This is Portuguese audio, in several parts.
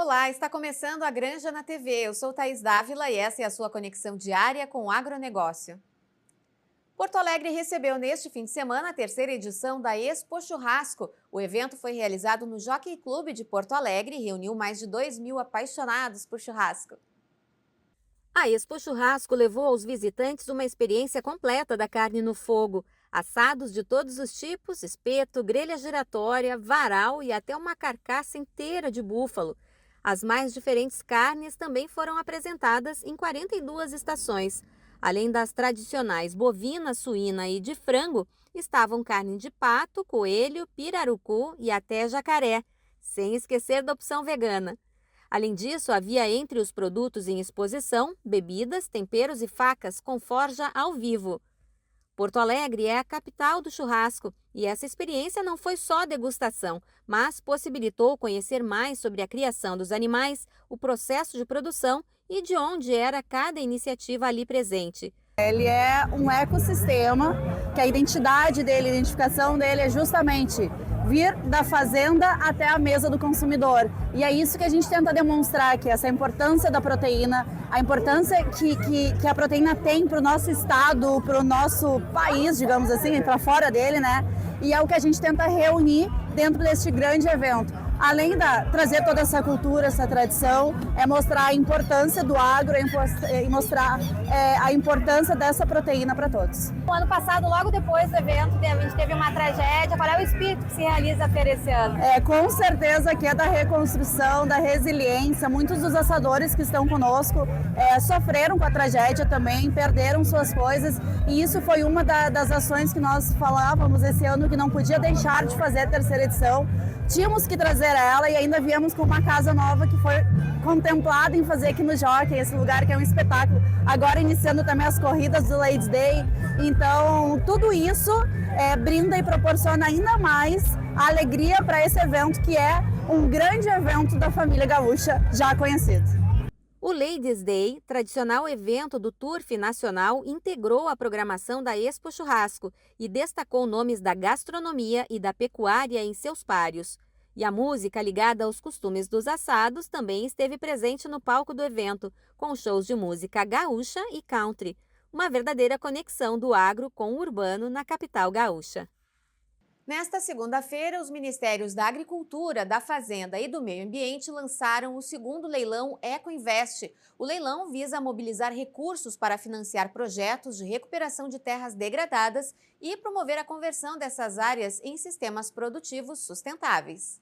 Olá, está começando a Granja na TV. Eu sou Thaís Dávila e essa é a sua conexão diária com o agronegócio. Porto Alegre recebeu neste fim de semana a terceira edição da Expo Churrasco. O evento foi realizado no Jockey Club de Porto Alegre e reuniu mais de 2.000 apaixonados por churrasco. A Expo Churrasco levou aos visitantes uma experiência completa da carne no fogo. Assados de todos os tipos, espeto, grelha giratória, varal e até uma carcaça inteira de búfalo. As mais diferentes carnes também foram apresentadas em 42 estações. Além das tradicionais bovina, suína e de frango, estavam carne de pato, coelho, pirarucu e até jacaré, sem esquecer da opção vegana. Além disso, havia entre os produtos em exposição, bebidas, temperos e facas com forja ao vivo. Porto Alegre é a capital do churrasco e essa experiência não foi só degustação, mas possibilitou conhecer mais sobre a criação dos animais, o processo de produção e de onde era cada iniciativa ali presente. Ele é um ecossistema que a identidade dele, a identificação dele é justamente vir da fazenda até a mesa do consumidor. E é isso que a gente tenta demonstrar, que essa importância da proteína, a importância que a proteína tem para o nosso estado, para o nosso país, digamos assim, para fora dele, né? E é o que a gente tenta reunir dentro deste grande evento. Além de trazer toda essa cultura, essa tradição, é mostrar a importância do agro e mostrar a importância dessa proteína para todos. No ano passado, logo depois do evento, a gente teve uma tragédia. Qual é o espírito que se realiza a feira esse ano? Com certeza que é da reconstrução, da resiliência. Muitos dos assadores que estão conosco sofreram com a tragédia também, perderam suas coisas. E isso foi uma das ações que nós falávamos esse ano que não podia deixar de fazer a terceira edição. Tínhamos que trazer ela e ainda viemos com uma casa nova que foi contemplada em fazer aqui no Jockey, esse lugar que é um espetáculo. Agora iniciando também as corridas do Ladies Day. Então, tudo isso brinda e proporciona ainda mais a alegria para esse evento, que é um grande evento da família gaúcha já conhecido. O Ladies Day, tradicional evento do Turf Nacional, integrou a programação da Expo Churrasco e destacou nomes da gastronomia e da pecuária em seus páreos. E a música ligada aos costumes dos assados também esteve presente no palco do evento, com shows de música gaúcha e country, uma verdadeira conexão do agro com o urbano na capital gaúcha. Nesta segunda-feira, os Ministérios da Agricultura, da Fazenda e do Meio Ambiente lançaram o segundo leilão Ecoinvest. O leilão visa mobilizar recursos para financiar projetos de recuperação de terras degradadas e promover a conversão dessas áreas em sistemas produtivos sustentáveis.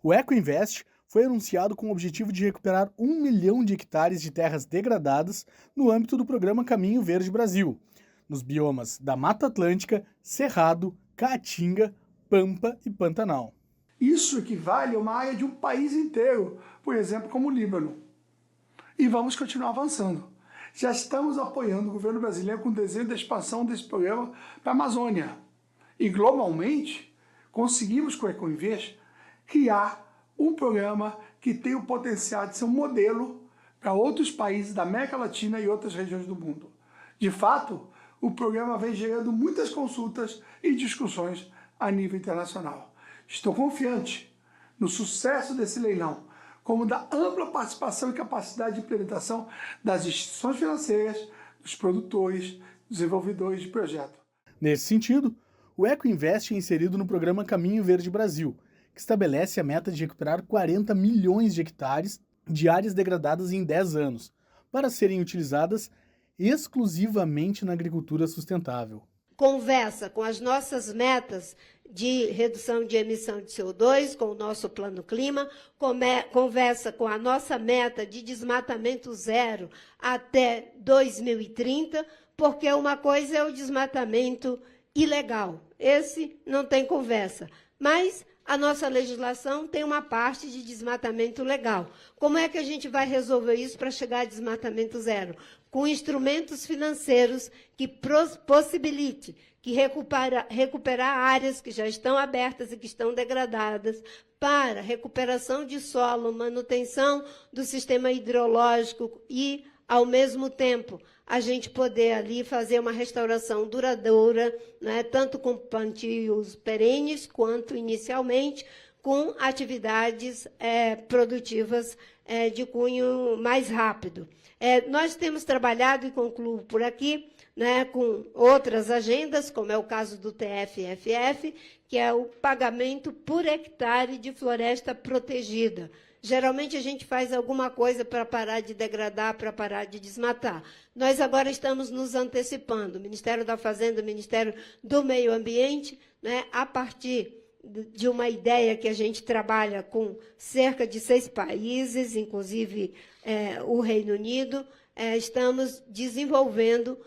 O Ecoinvest foi anunciado com o objetivo de recuperar 1 milhão de hectares de terras degradadas no âmbito do programa Caminho Verde Brasil, nos biomas da Mata Atlântica, Cerrado, Caatinga, Pampa e Pantanal. Isso equivale a uma área de um país inteiro, por exemplo, como o Líbano. E vamos continuar avançando. Já estamos apoiando o governo brasileiro com o desenho da expansão desse programa para a Amazônia. E globalmente, conseguimos com o Ecoinvest criar um programa que tem o potencial de ser um modelo para outros países da América Latina e outras regiões do mundo. De fato, o programa vem gerando muitas consultas e discussões a nível internacional. Estou confiante no sucesso desse leilão, como da ampla participação e capacidade de implementação das instituições financeiras, dos produtores, desenvolvedores de projeto. Nesse sentido, o Ecoinvest é inserido no programa Caminho Verde Brasil, que estabelece a meta de recuperar 40 milhões de hectares de áreas degradadas em 10 anos, para serem utilizadas exclusivamente na agricultura sustentável. Conversa com as nossas metas de redução de emissão de CO2, com o nosso plano clima, conversa com a nossa meta de desmatamento zero até 2030, porque uma coisa é o desmatamento ilegal, esse não tem conversa, mas a nossa legislação tem uma parte de desmatamento legal. Como é que a gente vai resolver isso para chegar a desmatamento zero? Com instrumentos financeiros que possibilite que recuperar áreas que já estão abertas e que estão degradadas para recuperação de solo, manutenção do sistema hidrológico e, ao mesmo tempo, a gente poder ali fazer uma restauração duradoura, né, tanto com plantios perenes quanto inicialmente com atividades produtivas de cunho mais rápido. Nós temos trabalhado, e concluo por aqui, né, com outras agendas, como é o caso do TFFF, que é o pagamento por hectare de floresta protegida. Geralmente a gente faz alguma coisa para parar de degradar, para parar de desmatar. Nós agora estamos nos antecipando, o Ministério da Fazenda, o Ministério do Meio Ambiente, né, a partir de uma ideia que a gente trabalha com cerca de 6 países, inclusive o Reino Unido, estamos desenvolvendo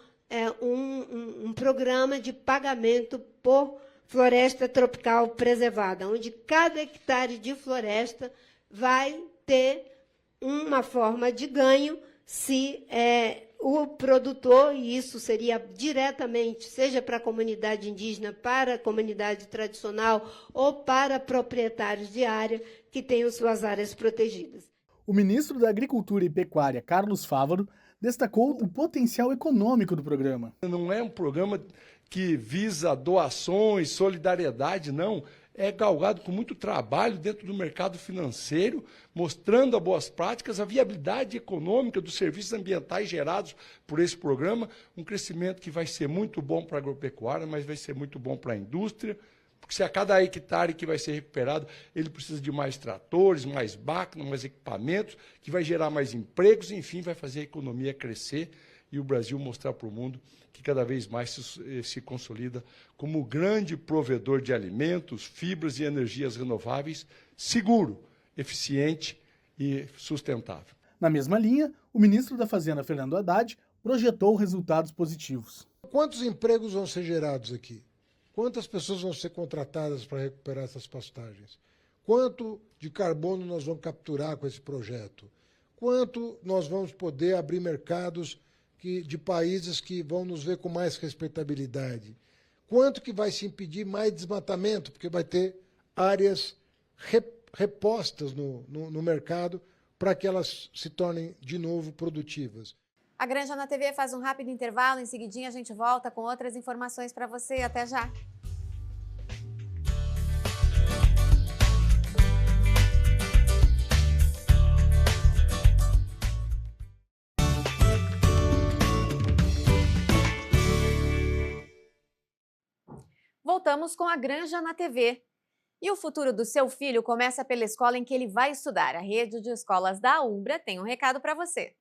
um programa de pagamento por floresta tropical preservada, onde cada hectare de floresta vai ter uma forma de ganho se o produtor, e isso seria diretamente, seja para a comunidade indígena, para a comunidade tradicional ou para proprietários de área que tenham suas áreas protegidas. O ministro da Agricultura e Pecuária, Carlos Fávaro, destacou o potencial econômico do programa. Não é um programa que visa doações, solidariedade, não. É galgado com muito trabalho dentro do mercado financeiro, mostrando as boas práticas, a viabilidade econômica dos serviços ambientais gerados por esse programa, um crescimento que vai ser muito bom para a agropecuária, mas vai ser muito bom para a indústria, porque se a cada hectare que vai ser recuperado, ele precisa de mais tratores, mais máquinas, mais equipamentos, que vai gerar mais empregos, enfim, vai fazer a economia crescer e o Brasil mostrar para o mundo que cada vez mais se consolida como grande provedor de alimentos, fibras e energias renováveis, seguro, eficiente e sustentável. Na mesma linha, o ministro da Fazenda, Fernando Haddad, projetou resultados positivos. Quantos empregos vão ser gerados aqui? Quantas pessoas vão ser contratadas para recuperar essas pastagens? Quanto de carbono nós vamos capturar com esse projeto? Quanto nós vamos poder abrir mercados de países que vão nos ver com mais respeitabilidade? Quanto que vai se impedir mais desmatamento, porque vai ter áreas repostas no mercado para que elas se tornem de novo produtivas. A Granja na TV faz um rápido intervalo, em seguidinho a gente volta com outras informações para você. Até já! Voltamos com a Granja na TV. E o futuro do seu filho começa pela escola em que ele vai estudar. A rede de escolas da Ubra tem um recado para você.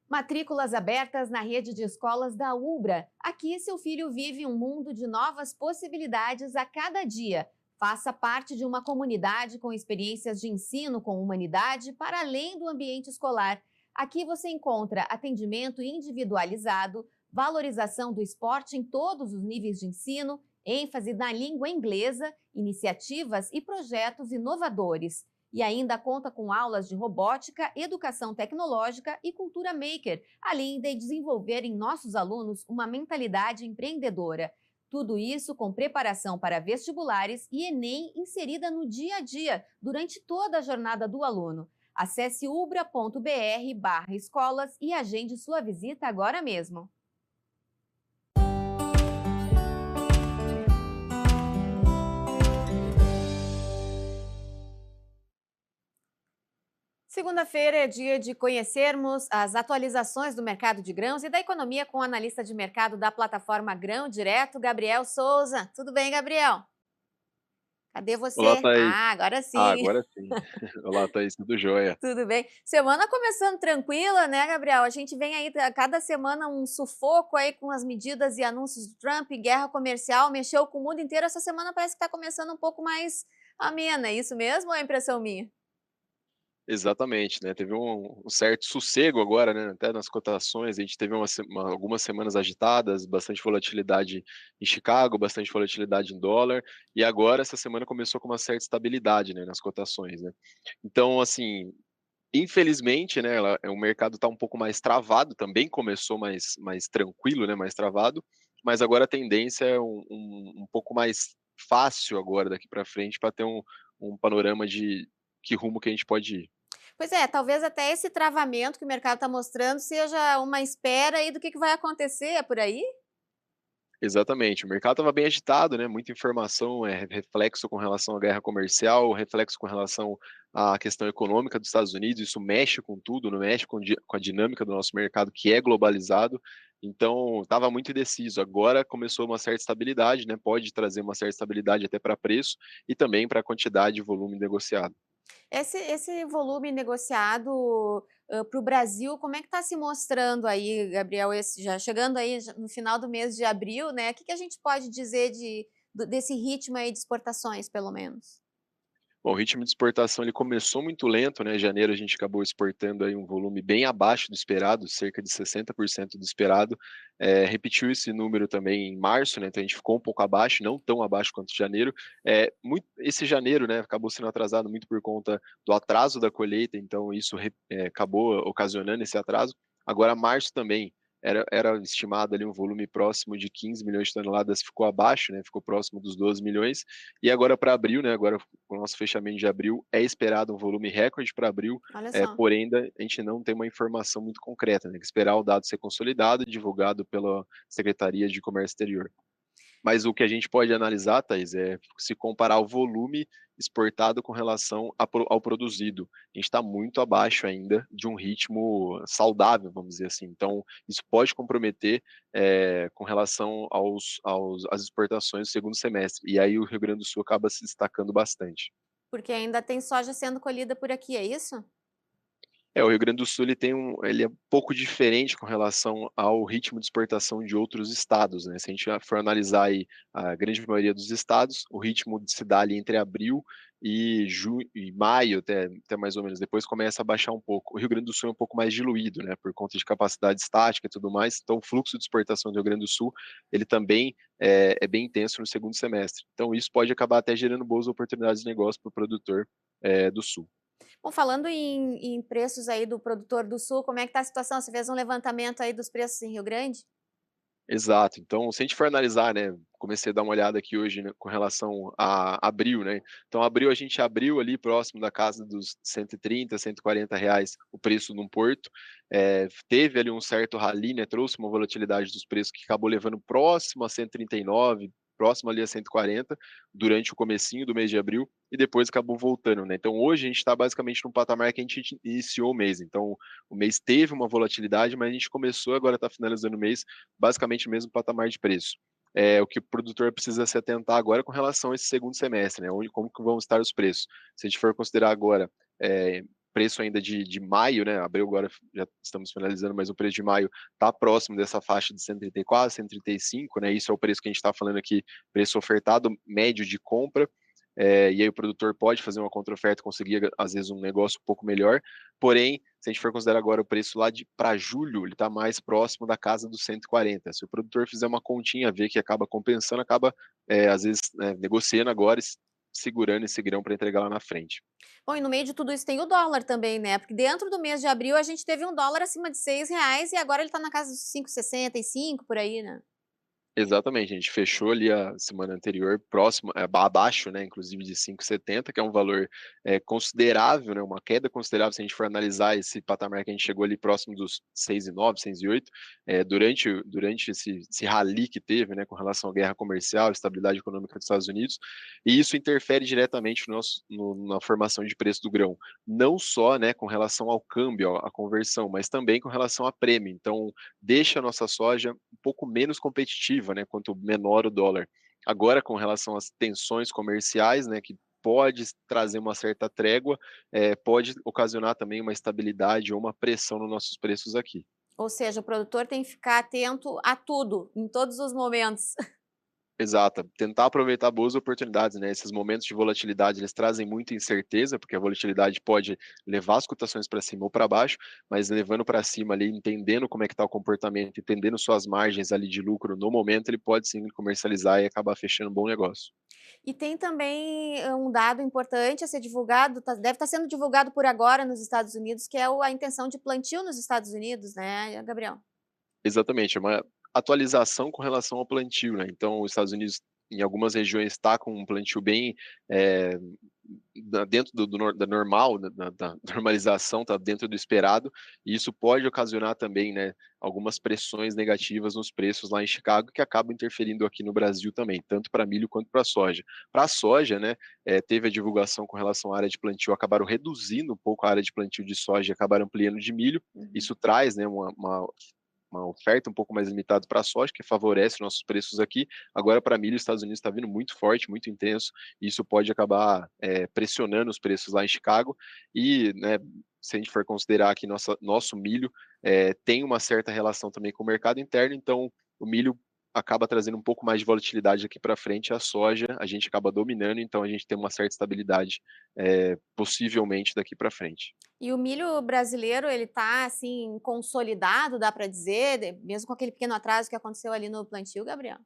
Matrículas abertas na rede de escolas da Ubra. Aqui seu filho vive um mundo de novas possibilidades a cada dia. Faça parte de uma comunidade com experiências de ensino com humanidade para além do ambiente escolar. Aqui você encontra atendimento individualizado, valorização do esporte em todos os níveis de ensino, ênfase na língua inglesa, iniciativas e projetos inovadores. E ainda conta com aulas de robótica, educação tecnológica e cultura maker, além de desenvolver em nossos alunos uma mentalidade empreendedora. Tudo isso com preparação para vestibulares e Enem inserida no dia a dia, durante toda a jornada do aluno. Acesse ubra.br/escolas e agende sua visita agora mesmo. Segunda-feira é dia de conhecermos as atualizações do mercado de grãos e da economia com o analista de mercado da plataforma Grão Direto, Gabriel Souza. Tudo bem, Gabriel? Cadê você? Olá, Thaís. Agora sim. Agora sim. Olá, Thaís, tudo jóia. Tudo bem. Semana começando tranquila, né, Gabriel? A gente vem aí a cada semana um sufoco aí com as medidas e anúncios do Trump, guerra comercial, mexeu com o mundo inteiro. Essa semana parece que está começando um pouco mais amena. É isso mesmo ou é impressão minha? Exatamente, né? Teve um certo sossego agora, né? Até nas cotações, a gente teve algumas semanas agitadas, bastante volatilidade em Chicago, bastante volatilidade em dólar, e agora essa semana começou com uma certa estabilidade, né, nas cotações, né? Então, assim, infelizmente, né, o mercado está um pouco mais travado, também começou mais tranquilo, né, mais travado, mas agora a tendência é um pouco mais fácil agora daqui para frente para ter um panorama de que rumo que a gente pode ir. Pois é, talvez até esse travamento que o mercado está mostrando seja uma espera aí do que vai acontecer, é por aí? Exatamente, o mercado estava bem agitado, né, muita informação, reflexo com relação à guerra comercial, reflexo com relação à questão econômica dos Estados Unidos, isso mexe com tudo, não mexe com a dinâmica do nosso mercado, que é globalizado, então estava muito indeciso. Agora começou uma certa estabilidade, né, pode trazer uma certa estabilidade até para preço e também para a quantidade e volume negociado. Esse volume negociado, para o Brasil, como é que está se mostrando aí, Gabriel? Já chegando aí no final do mês de abril, né, o que que a gente pode dizer desse ritmo aí de exportações, pelo menos? Bom, o ritmo de exportação ele começou muito lento, né, em janeiro a gente acabou exportando aí um volume bem abaixo do esperado, cerca de 60% do esperado, repetiu esse número também em março, né, então a gente ficou um pouco abaixo, não tão abaixo quanto janeiro, esse janeiro, né, acabou sendo atrasado muito por conta do atraso da colheita, então isso acabou ocasionando esse atraso. Agora março também, era estimado ali um volume próximo de 15 milhões de toneladas, ficou abaixo, né, ficou próximo dos 12 milhões, e agora para abril, né, agora com o nosso fechamento de abril, é esperado um volume recorde para abril, Olha só. porém ainda a gente não tem uma informação muito concreta, né, tem que esperar o dado ser consolidado e divulgado pela Secretaria de Comércio Exterior. Mas o que a gente pode analisar, Thaís, é se comparar o volume exportado com relação ao produzido. A gente está muito abaixo ainda de um ritmo saudável, vamos dizer assim. Então, isso pode comprometer com relação às exportações do segundo semestre. E aí o Rio Grande do Sul acaba se destacando bastante. Porque ainda tem soja sendo colhida por aqui, é isso? O Rio Grande do Sul ele é um pouco diferente com relação ao ritmo de exportação de outros estados, né, se a gente for analisar aí a grande maioria dos estados, o ritmo se dá ali entre abril e maio até mais ou menos, depois começa a baixar um pouco. O Rio Grande do Sul é um pouco mais diluído, né, por conta de capacidade estática e tudo mais, então o fluxo de exportação do Rio Grande do Sul, ele também é bem intenso no segundo semestre. Então isso pode acabar até gerando boas oportunidades de negócio para o produtor do Sul. Bom, falando em preços aí do produtor do sul, como é que está a situação? Você fez um levantamento aí dos preços em Rio Grande? Exato. Então, se a gente for analisar, né, comecei a dar uma olhada aqui hoje, né, com relação a abril, né. Então abril a gente abriu ali próximo da casa dos 130, R$ 140 o preço num porto. Teve ali um certo rally, né, trouxe uma volatilidade dos preços que acabou levando próximo a 139, próximo ali a 140, durante o comecinho do mês de abril, e depois acabou voltando, né. Então hoje a gente está basicamente no patamar que a gente iniciou o mês. Então o mês teve uma volatilidade, mas a gente começou, agora está finalizando o mês, basicamente o mesmo patamar de preço. O que o produtor precisa se atentar agora com relação a esse segundo semestre, né, como que vão estar os preços. Se a gente for considerar agora, preço ainda de maio, né, abril agora já estamos finalizando, mas o preço de maio está próximo dessa faixa de 134, 135, né, isso é o preço que a gente está falando aqui, preço ofertado médio de compra, e aí o produtor pode fazer uma contra-oferta e conseguir, às vezes, um negócio um pouco melhor, porém, se a gente for considerar agora o preço lá para julho, ele está mais próximo da casa dos 140. Se o produtor fizer uma continha, ver que acaba compensando, acaba, às vezes, negociando agora, segurando esse grão para entregar lá na frente. Bom, e no meio de tudo isso tem o dólar também, né? Porque dentro do mês de abril a gente teve um dólar acima de R$ 6 e agora ele está na casa dos 5,65 por aí, né? Exatamente, a gente fechou ali a semana anterior próximo, abaixo, né, inclusive de 5,70, que é um valor, considerável, né, uma queda considerável se a gente for analisar esse patamar que a gente chegou ali próximo dos 6,9, 6,8, durante esse rally que teve, né, com relação à guerra comercial, estabilidade econômica dos Estados Unidos, e isso interfere diretamente na formação de preço do grão, não só, né, com relação ao câmbio, à conversão, mas também com relação a prêmio. Então, deixa a nossa soja um pouco menos competitiva, né, quanto menor o dólar. Agora, com relação às tensões comerciais, né, que pode trazer uma certa trégua, pode ocasionar também uma estabilidade ou uma pressão nos nossos preços aqui. Ou seja, o produtor tem que ficar atento a tudo, em todos os momentos. Exato, tentar aproveitar boas oportunidades, né, esses momentos de volatilidade, eles trazem muita incerteza, porque a volatilidade pode levar as cotações para cima ou para baixo, mas levando para cima ali, entendendo como é que está o comportamento, entendendo suas margens ali de lucro no momento, ele pode sim comercializar e acabar fechando um bom negócio. E tem também um dado importante a ser divulgado, deve estar sendo divulgado por agora nos Estados Unidos, que é a intenção de plantio nos Estados Unidos, né, Gabriel? Exatamente, é uma atualização com relação ao plantio, né, então os Estados Unidos, em algumas regiões, está com um plantio bem dentro da normal, da normalização, está dentro do esperado, e isso pode ocasionar também, né, algumas pressões negativas nos preços lá em Chicago, que acabam interferindo aqui no Brasil também, tanto para milho quanto para soja. Para a soja, né, teve a divulgação com relação à área de plantio, acabaram reduzindo um pouco a área de plantio de soja e acabaram ampliando de milho. Isso traz, né, uma oferta um pouco mais limitada para a soja, que favorece nossos preços aqui. Agora, para milho, os Estados Unidos está vindo muito forte, muito intenso, e isso pode acabar pressionando os preços lá em Chicago. E, né, se a gente for considerar que nosso milho tem uma certa relação também com o mercado interno, então o milho acaba trazendo um pouco mais de volatilidade aqui para frente. A soja a gente acaba dominando, então a gente tem uma certa estabilidade possivelmente daqui para frente. E o milho brasileiro, ele tá, assim, consolidado, dá para dizer, mesmo com aquele pequeno atraso que aconteceu ali no plantio, Gabriel?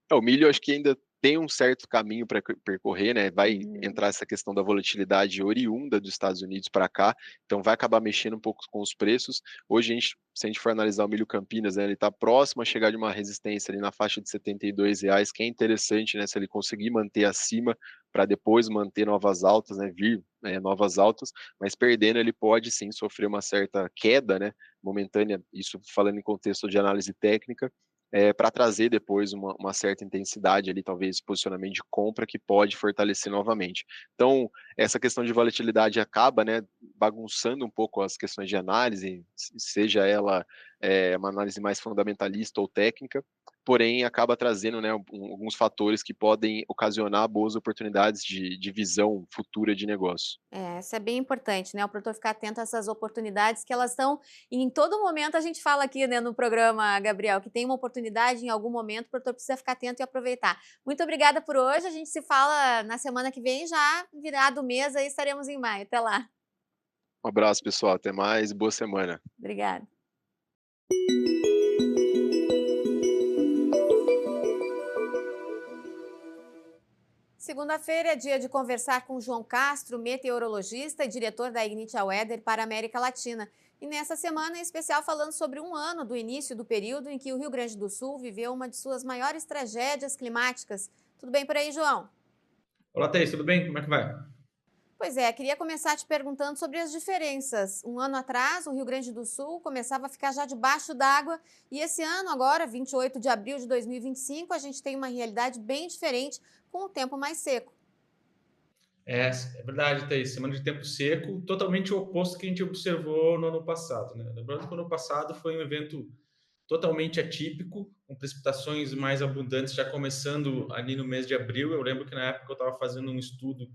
O milho, acho que ainda tem um certo caminho para percorrer, né? Vai entrar essa questão da volatilidade oriunda dos Estados Unidos para cá, então vai acabar mexendo um pouco com os preços. Hoje, se a gente for analisar o milho Campinas, né, ele está próximo a chegar de uma resistência ali na faixa de R$ 72, que é interessante, né? Se ele conseguir manter acima para depois manter novas altas, né? Vir novas altas, mas perdendo ele pode sim sofrer uma certa queda, né? Momentânea, isso falando em contexto de análise técnica, para trazer depois uma certa intensidade ali, talvez posicionamento de compra que pode fortalecer novamente. Então, essa questão de volatilidade acaba, né, bagunçando um pouco as questões de análise, seja ela uma análise mais fundamentalista ou técnica, porém acaba trazendo, né, alguns fatores que podem ocasionar boas oportunidades de visão futura de negócio. Isso é bem importante, né, o produtor ficar atento a essas oportunidades que elas estão em todo momento. A gente fala aqui, né, no programa, Gabriel, que tem uma oportunidade em algum momento, o produtor precisa ficar atento e aproveitar. Muito obrigada por hoje, a gente se fala na semana que vem, já virado o mês, aí estaremos em maio. Até lá. Um abraço, pessoal, até mais, boa semana. Obrigada. Segunda-feira é dia de conversar com João Castro, meteorologista e diretor da Ignitia Weather para a América Latina. E nessa semana em especial falando sobre um ano do início do período em que o Rio Grande do Sul viveu uma de suas maiores tragédias climáticas. Tudo bem por aí, João? Olá, Thaís, tudo bem? Como é que vai? Pois é, queria começar te perguntando sobre as diferenças. Um ano atrás, o Rio Grande do Sul começava a ficar já debaixo d'água e esse ano, agora, 28 de abril de 2025, a gente tem uma realidade bem diferente, com o tempo mais seco. É verdade, Thaís. Semana de tempo seco, totalmente o oposto que a gente observou no ano passado, né? Lembrando que o ano passado foi um evento totalmente atípico, com precipitações mais abundantes já começando ali no mês de abril. Eu lembro que na época eu estava fazendo um estudo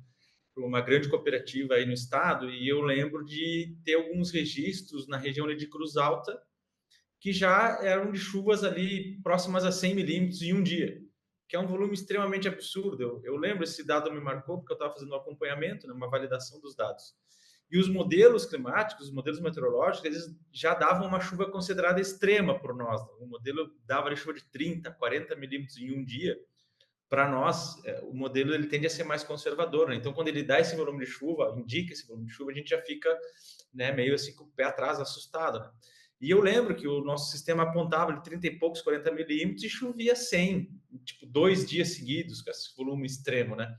para uma grande cooperativa aí no estado e eu lembro de ter alguns registros na região ali de Cruz Alta que já eram de chuvas ali próximas a 100 milímetros em um dia, que é um volume extremamente absurdo. Eu lembro, esse dado me marcou, porque eu estava fazendo um acompanhamento, né, uma validação dos dados. E os modelos climáticos, os modelos meteorológicos, eles já davam uma chuva considerada extrema por nós. O modelo dava chuva de 30, 40 milímetros em um dia. Para nós, o modelo ele tende a ser mais conservador, né? Então, quando ele dá esse volume de chuva, indica esse volume de chuva, a gente já fica, né, meio assim com o pé atrás, assustado, né? E eu lembro que o nosso sistema apontava de 30 e poucos, 40 milímetros e chovia 100, tipo 2 dias seguidos, com esse volume extremo, né?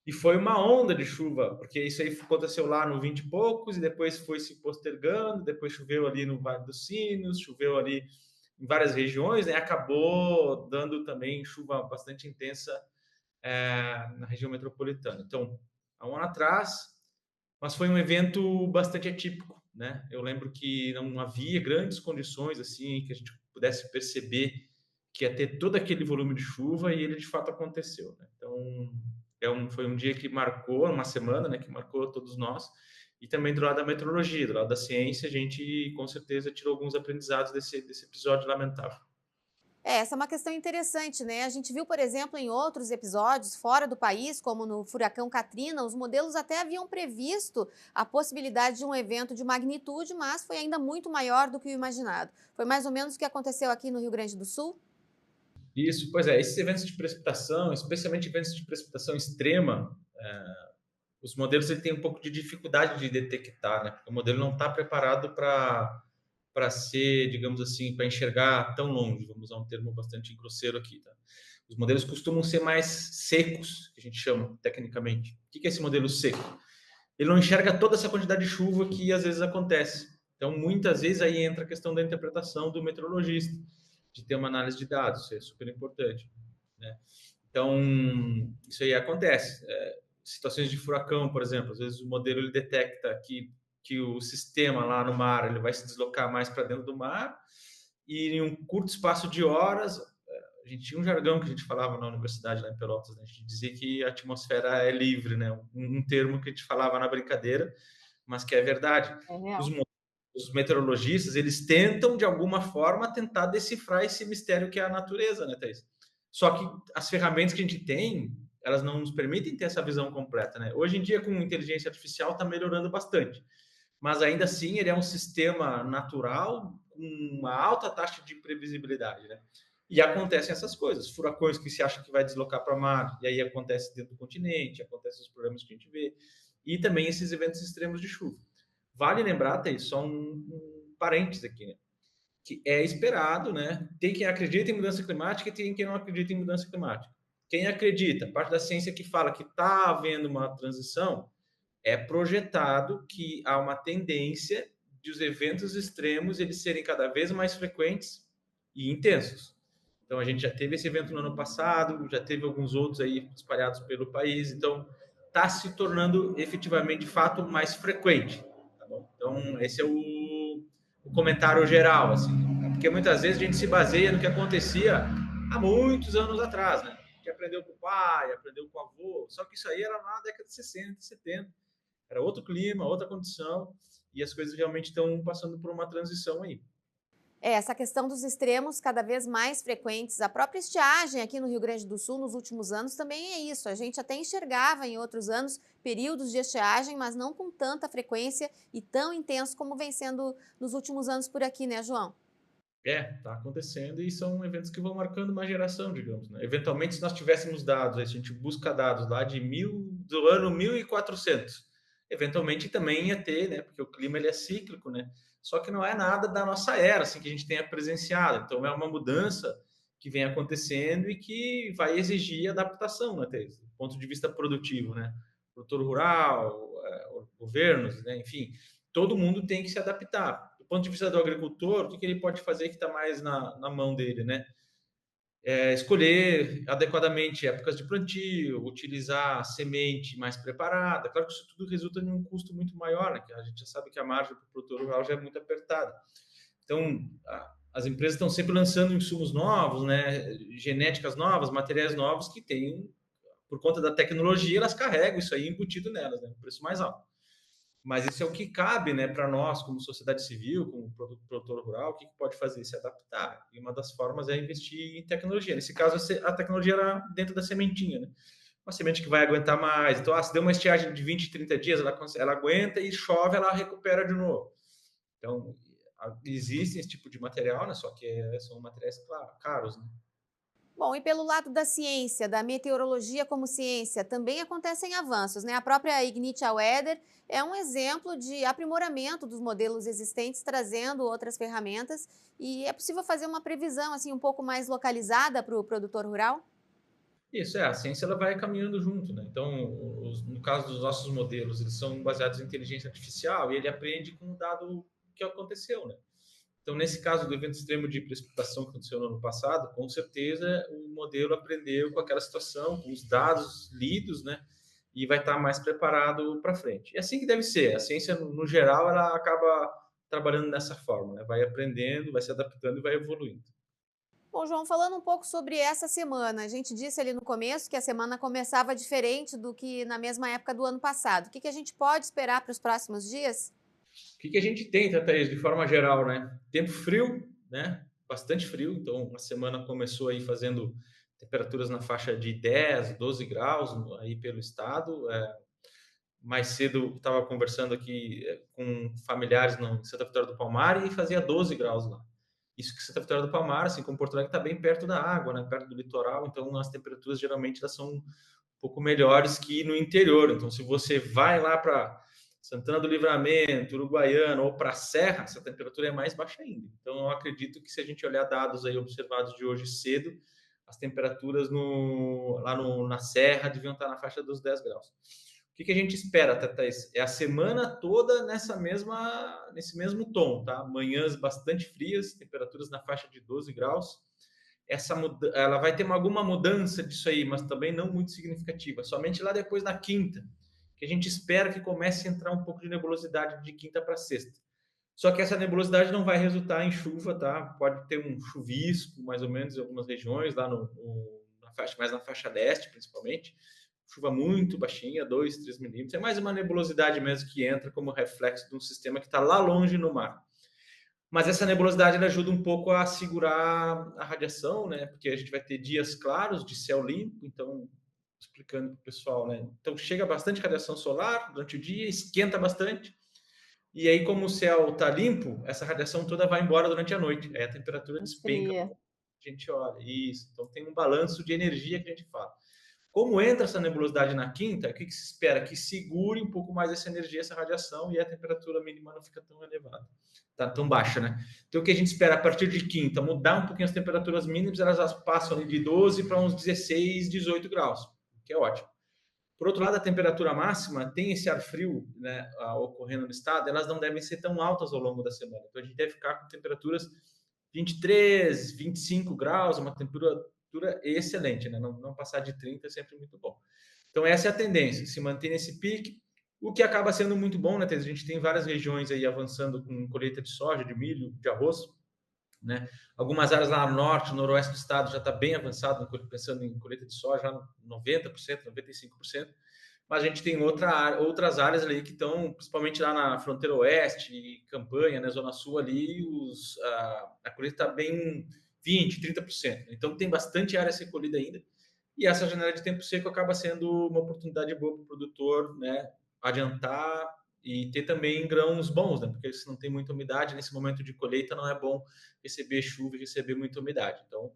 E foi uma onda de chuva, porque isso aí aconteceu lá no 20 e poucos, e depois foi se postergando, depois choveu ali no Vale dos Sinos, choveu ali em várias regiões, né? Acabou dando também chuva bastante intensa na região metropolitana. Então, há um ano atrás, mas foi um evento bastante atípico, né? Eu lembro que não havia grandes condições assim que a gente pudesse perceber que ia ter todo aquele volume de chuva e ele de fato aconteceu, né? Então foi um dia que marcou, uma semana, né, que marcou todos nós, e também do lado da meteorologia, do lado da ciência, a gente com certeza tirou alguns aprendizados desse episódio lamentável. Essa é uma questão interessante, né? A gente viu, por exemplo, em outros episódios fora do país, como no furacão Katrina, os modelos até haviam previsto a possibilidade de um evento de magnitude, mas foi ainda muito maior do que o imaginado. Foi mais ou menos o que aconteceu aqui no Rio Grande do Sul? Isso, pois é, esses eventos de precipitação, especialmente eventos de precipitação extrema, os modelos ele têm um pouco de dificuldade de detectar, né? Porque o modelo não está preparado para ser, digamos assim, para enxergar tão longe, vamos usar um termo bastante grosseiro aqui, tá? Os modelos costumam ser mais secos, que a gente chama tecnicamente. O que é esse modelo seco? Ele não enxerga toda essa quantidade de chuva que às vezes acontece. Então, muitas vezes aí entra a questão da interpretação do meteorologista, de ter uma análise de dados, isso é super importante, né? Então, isso aí acontece. Situações de furacão, por exemplo, às vezes o modelo ele detecta que o sistema lá no mar ele vai se deslocar mais para dentro do mar e em um curto espaço de horas, a gente tinha um jargão que a gente falava na universidade lá em Pelotas, né? A gente dizia que a atmosfera é livre, né? Um termo que a gente falava na brincadeira, mas que é verdade. Os meteorologistas, eles tentam, de alguma forma, tentar decifrar esse mistério que é a natureza, né, Thaís? Só que as ferramentas que a gente tem, elas não nos permitem ter essa visão completa, né? Hoje em dia, com inteligência artificial, está melhorando bastante. Mas, ainda assim, ele é um sistema natural com uma alta taxa de previsibilidade, né? E acontecem essas coisas. Furacões que se acha que vai deslocar para o mar, e aí acontece dentro do continente, acontecem os problemas que a gente vê. E também esses eventos extremos de chuva. Vale lembrar, Thaís, só um parênteses aqui, né? Que é esperado, né? Tem quem acredita em mudança climática e tem quem não acredita em mudança climática. Quem acredita, parte da ciência que fala que está havendo uma transição, é projetado que há uma tendência de os eventos extremos eles serem cada vez mais frequentes e intensos. Então, a gente já teve esse evento no ano passado, já teve alguns outros aí espalhados pelo país, então está se tornando efetivamente, de fato, mais frequente. Tá bom? Então, esse é o comentário geral, assim, porque muitas vezes a gente se baseia no que acontecia há muitos anos atrás, né? A gente aprendeu com o pai, aprendeu com o avô, só que isso aí era na década de 60, 70, era outro clima, outra condição, e as coisas realmente estão passando por uma transição aí. Essa questão dos extremos cada vez mais frequentes, a própria estiagem aqui no Rio Grande do Sul nos últimos anos também é isso. A gente até enxergava em outros anos períodos de estiagem, mas não com tanta frequência e tão intenso como vem sendo nos últimos anos por aqui, né, João? Está acontecendo e são eventos que vão marcando uma geração, digamos, né? Eventualmente, se nós tivéssemos dados, a gente busca dados lá do ano 1400, eventualmente também ia ter, né? Porque o clima ele é cíclico, né? Só que não é nada da nossa era, assim, que a gente tenha presenciado. Então, é uma mudança que vem acontecendo e que vai exigir adaptação, né, Thaís? Do ponto de vista produtivo, né? Produtor rural, governos, né? Enfim, todo mundo tem que se adaptar. Do ponto de vista do agricultor, o que ele pode fazer que está mais na mão dele, né? Escolher adequadamente épocas de plantio, utilizar semente mais preparada. Claro que isso tudo resulta em um custo muito maior, né? Que a gente já sabe que a margem para o produtor rural já é muito apertada. Então, as empresas estão sempre lançando insumos novos, né? Genéticas novas, materiais novos que têm, por conta da tecnologia, elas carregam isso aí embutido nelas, né? Um preço mais alto. Mas isso é o que cabe, né, para nós, como sociedade civil, como produtor rural, o que pode fazer? Se adaptar. E uma das formas é investir em tecnologia. Nesse caso, a tecnologia era dentro da sementinha, né? Uma semente que vai aguentar mais. Então, se deu uma estiagem de 20, 30 dias, ela aguenta e chove, ela recupera de novo. Então, existe esse tipo de material, né? Só que são materiais caros, né? Bom, e pelo lado da ciência, da meteorologia como ciência, também acontecem avanços, né? A própria Ignitia Weather é um exemplo de aprimoramento dos modelos existentes, trazendo outras ferramentas. E é possível fazer uma previsão assim um pouco mais localizada para o produtor rural? Isso, a ciência ela vai caminhando junto, né? Então, no caso dos nossos modelos, eles são baseados em inteligência artificial e ele aprende com o dado que aconteceu, né? Então, nesse caso do evento extremo de precipitação que aconteceu no ano passado, com certeza o modelo aprendeu com aquela situação, com os dados lidos, né? E vai estar mais preparado para frente. E assim que deve ser. A ciência, no geral, ela acaba trabalhando dessa forma, né? Vai aprendendo, vai se adaptando e vai evoluindo. Bom, João, falando um pouco sobre essa semana, a gente disse ali no começo que a semana começava diferente do que na mesma época do ano passado. O que a gente pode esperar para os próximos dias? O que a gente tem, Thaís, de forma geral, né? Tempo frio, né? Bastante frio. Então, a semana começou aí fazendo temperaturas na faixa de 10, 12 graus aí pelo estado. Mais cedo, estava conversando aqui com familiares em Santa Vitória do Palmar e fazia 12 graus lá. Isso que Santa Vitória do Palmar, assim como Porto Alegre, está bem perto da água, né? Perto do litoral. Então, as temperaturas geralmente elas são um pouco melhores que no interior. Então, se você vai lá para Santana do Livramento, Uruguaiana ou para a Serra, essa temperatura é mais baixa ainda. Então, eu acredito que se a gente olhar dados aí observados de hoje cedo, as temperaturas na serra deviam estar na faixa dos 10 graus. O que a gente espera, Thaís? É a semana toda nesse mesmo tom, tá? Manhãs bastante frias, temperaturas na faixa de 12 graus. Ela vai ter alguma mudança disso aí, mas também não muito significativa. Somente lá depois na quinta, que a gente espera que comece a entrar um pouco de nebulosidade de quinta para sexta. Só que essa nebulosidade não vai resultar em chuva, tá? Pode ter um chuvisco, mais ou menos, em algumas regiões, lá mais na faixa leste, principalmente. Chuva muito baixinha, 2, 3 milímetros. É mais uma nebulosidade mesmo que entra como reflexo de um sistema que está lá longe no mar. Mas essa nebulosidade ela ajuda um pouco a segurar a radiação, né? Porque a gente vai ter dias claros de céu limpo, então, explicando para o pessoal, né? Então, chega bastante radiação solar durante o dia, esquenta bastante, e aí, como o céu está limpo, essa radiação toda vai embora durante a noite. Aí a temperatura despenca. A gente olha. Isso. Então, tem um balanço de energia que a gente fala. Como entra essa nebulosidade na quinta, o que se espera? Que segure um pouco mais essa energia, essa radiação, e a temperatura mínima não fica tão elevada, tá tão baixa, né? Então, o que a gente espera a partir de quinta? Mudar um pouquinho as temperaturas mínimas, elas passam de 12 para uns 16, 18 graus, que é ótimo. Por outro lado, a temperatura máxima tem esse ar frio, né, ocorrendo no estado, elas não devem ser tão altas ao longo da semana. Então, a gente deve ficar com temperaturas 23, 25 graus, uma temperatura excelente, né? Não passar de 30 é sempre muito bom. Então, essa é a tendência, se manter nesse pique, o que acaba sendo muito bom, né? A gente tem várias regiões aí avançando com colheita de soja, de milho, de arroz, né? Algumas áreas lá no norte, no noroeste do estado já está bem avançado, pensando em colheita de soja, já 90%, 95%, mas a gente tem outras áreas ali que estão, principalmente lá na fronteira oeste, Campanha, né? Zona sul ali, a colheita está bem 20%, 30%. Então, tem bastante área a ser colhida ainda. E essa janela de tempo seco acaba sendo uma oportunidade boa para o produtor, né, adiantar e ter também grãos bons, né? Porque se não tem muita umidade, nesse momento de colheita não é bom receber chuva e receber muita umidade. Então,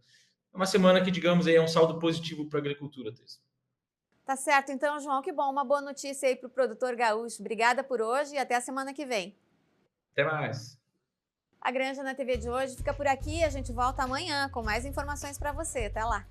é uma semana que, digamos, aí é um saldo positivo para a agricultura, Tess. Tá certo, então, João, que bom. Uma boa notícia aí para o produtor gaúcho. Obrigada por hoje e até a semana que vem. Até mais. A Granja na TV de hoje fica por aqui. A gente volta amanhã com mais informações para você. Até lá.